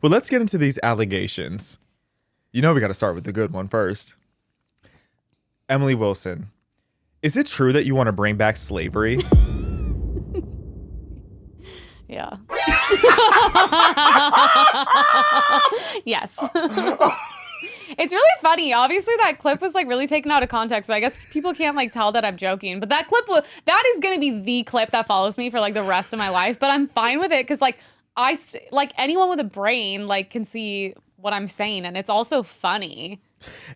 But let's get into these allegations. You know we got to start with the good one first. Emily Wilson, is it true that you want to bring back slavery? Yeah. Yes. It's really funny. Obviously, that clip was like really taken out of context, but I guess people can't like tell that I'm joking. But that clip, that is going to be the clip that follows me for like the rest of my life. But I'm fine with it because like like anyone with a brain like can see what I'm saying, and it's also funny.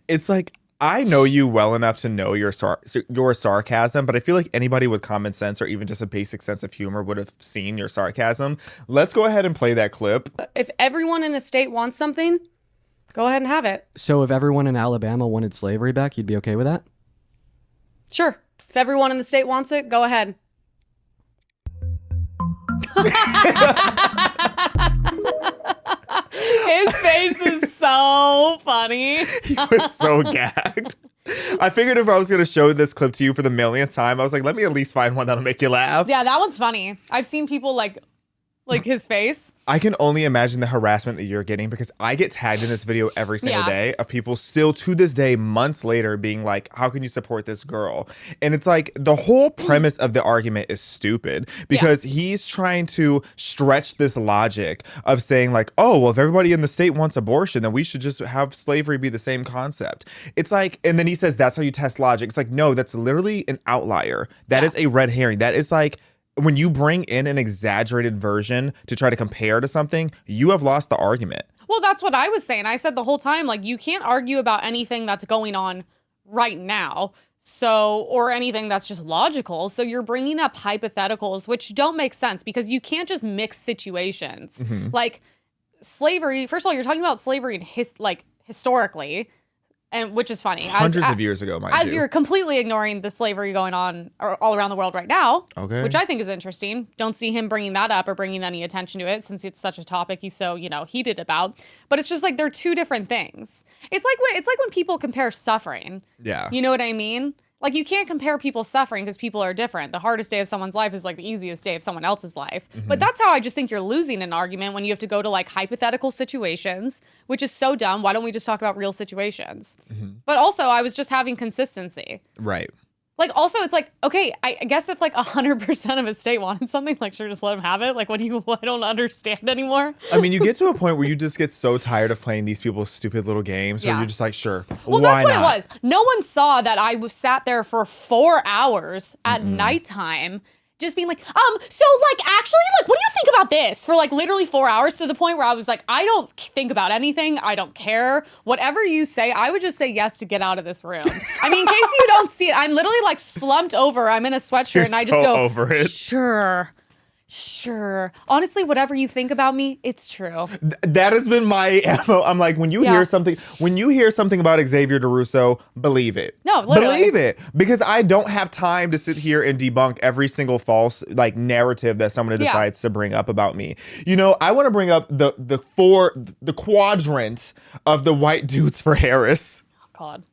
It's like, I know you well enough to know your sarcasm, but I feel like anybody with common sense or even just a basic sense of humor would have seen your sarcasm. Let's go ahead and play that clip. If everyone in a state wants something, go ahead and have it. So if everyone in Alabama wanted slavery back, you'd be okay with that? Sure. If everyone in the state wants it, go ahead. His face is so funny. He was so gagged. I figured if I was going to show this clip to you for the millionth time, I was like, let me at least find one that'll make you laugh. Yeah, that one's funny. I've seen people like his face. I can only imagine the harassment that you're getting because I get tagged in this video every single day of people still to this day, months later, being like, how can you support this girl? And it's like the whole premise of the argument is stupid because he's trying to stretch this logic of saying like, oh, well, if everybody in the state wants abortion, then we should just have slavery be the same concept. It's like, and then he says, that's how you test logic. It's like, no, that's literally an outlier. That is a red herring. That is like, when you bring in an exaggerated version to try to compare to something, you have lost the argument. Well, that's what I was saying. I said the whole time, like, you can't argue about anything that's going on right now. So, or anything that's just logical. So you're bringing up hypotheticals, which don't make sense because you can't just mix situations. Mm-hmm. Like slavery, first of all, you're talking about slavery historically. And which is funny. Hundreds of years ago, mind you. As you're completely ignoring the slavery going on all around the world right now, okay, which I think is interesting. Don't see him bringing that up or bringing any attention to it since it's such a topic he's so, heated about. But it's just like they're two different things. It's like when people compare suffering. Yeah. You know what I mean? Like, you can't compare people's suffering because people are different. The hardest day of someone's life is like the easiest day of someone else's life. Mm-hmm. But that's how I just think you're losing an argument when you have to go to like hypothetical situations, which is so dumb. Why don't we just talk about real situations? Mm-hmm. But also, I was just having consistency. Right. Like, also, it's like, okay, I guess if like 100% of a state wanted something, like, sure, just let them have it. Like, I don't understand anymore. I mean, you get to a point where you just get so tired of playing these people's stupid little games where you're just like, sure, well, why that's what not? it was. No one saw that I was sat there for 4 hours at nighttime just being like, so like, actually, like, what do you think about this? For like literally 4 hours, to the point where I was like, I don't think about anything. I don't care. Whatever you say, I would just say yes to get out of this room. I mean, in case you don't see it, I'm literally like slumped over. I'm in a sweatshirt and I just go, over it. Sure. Honestly, whatever you think about me, it's true. That has been my MO. I'm like, when you hear something about Xavier DeRusso, believe it. No, literally. Believe it. Because I don't have time to sit here and debunk every single false like narrative that someone decides to bring up about me. I want to bring up the quadrant of the white dudes for Harris. Oh, God.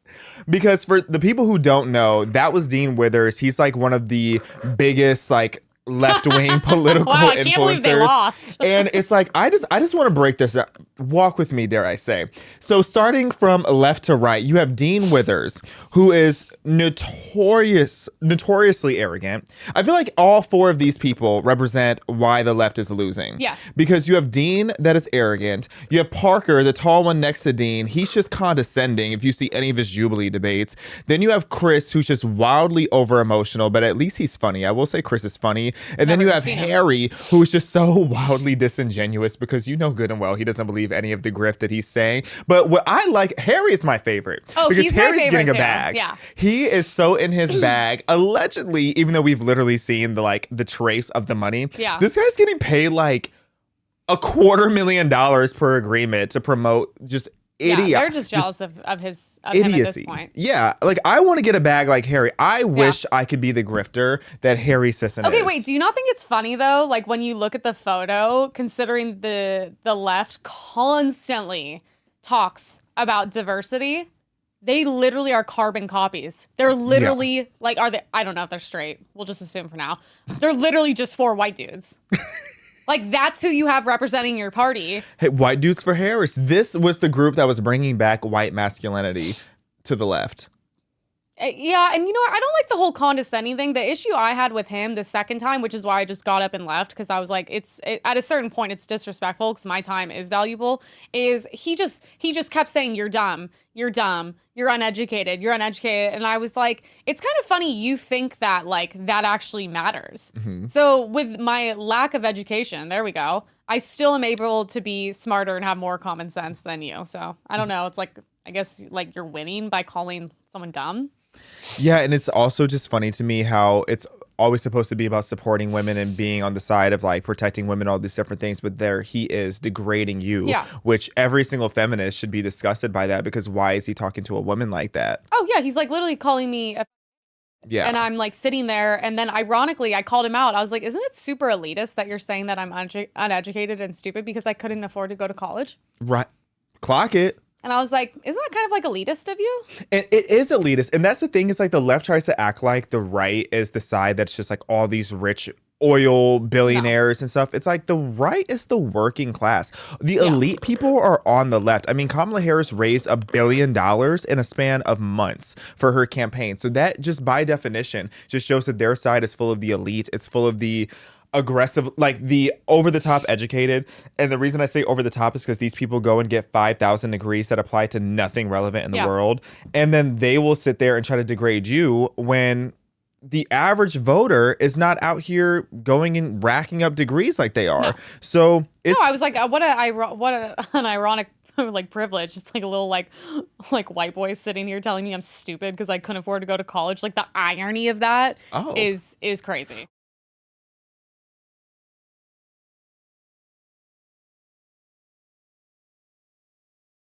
Because for the people who don't know, that was Dean Withers. He's like one of the biggest like left-wing political wow, I influencers. can't believe they lost. And it's like, I just want to break this up. Walk with me, dare I say. So starting from left to right, you have Dean Withers, who is notoriously arrogant. I feel like all four of these people represent why the left is losing. Yeah. Because you have Dean that is arrogant. You have Parker, the tall one next to Dean. He's just condescending if you see any of his Jubilee debates. Then you have Chris, who's just wildly over-emotional, but at least he's funny. I will say Chris is funny. And then you have Harry, who is just so wildly disingenuous because you know good and well he doesn't believe any of the grift that he's saying. But what I like, Harry is my favorite. Oh, because he's Harry's my favorite getting a too. bag. Yeah. He is so in his bag. Allegedly, even though we've literally seen the trace of the money. Yeah. This guy's getting paid like $250,000 per agreement to promote just idiot. Yeah, they're just jealous of him at this point. Yeah, like I want to get a bag like Harry. I wish I could be the grifter that Harry Sisson is. Okay, wait, do you not think it's funny though? Like when you look at the photo, considering the left constantly talks about diversity, they literally are carbon copies. They're literally like, are they? I don't know if they're straight. We'll just assume for now. They're literally just 4 white dudes. Like, that's who you have representing your party. Hey, white dudes for Harris. This was the group that was bringing back white masculinity to the left. Yeah, and you know what? I don't like the whole condescending thing. The issue I had with him the second time, which is why I just got up and left, because I was like, at a certain point, it's disrespectful because my time is valuable, is he just kept saying, you're dumb, you're uneducated, you're uneducated. And I was like, it's kind of funny you think that, like, that actually matters. Mm-hmm. So with my lack of education, there we go, I still am able to be smarter and have more common sense than you. So I don't know. It's like, I guess, like, you're winning by calling someone dumb. Yeah, and it's also just funny to me how it's always supposed to be about supporting women and being on the side of like protecting women, all these different things, but there he is degrading you, which every single feminist should be disgusted by that, because why is he talking to a woman like that? Oh yeah, he's like literally calling me and I'm like sitting there, and then ironically I called him out. I was like, isn't it super elitist that you're saying that I'm uneducated and stupid because I couldn't afford to go to college? Right. Clock it. And I was like, isn't that kind of like elitist of you? And it is elitist. And that's the thing, is like the left tries to act like the right is the side that's just like all these rich oil billionaires and stuff. It's like the right is the working class. The elite people are on the left. I mean, Kamala Harris raised $1 billion in a span of months for her campaign. So that just by definition just shows that their side is full of the elite. It's full of the aggressive, like the over the top educated. And the reason I say over the top is because these people go and get 5,000 degrees that apply to nothing relevant in the world. And then they will sit there and try to degrade you when the average voter is not out here going and racking up degrees like they are. No. So it's, I was like, what an ironic like privilege. It's like a little like white boy sitting here telling me I'm stupid because I couldn't afford to go to college. Like the irony of that is crazy.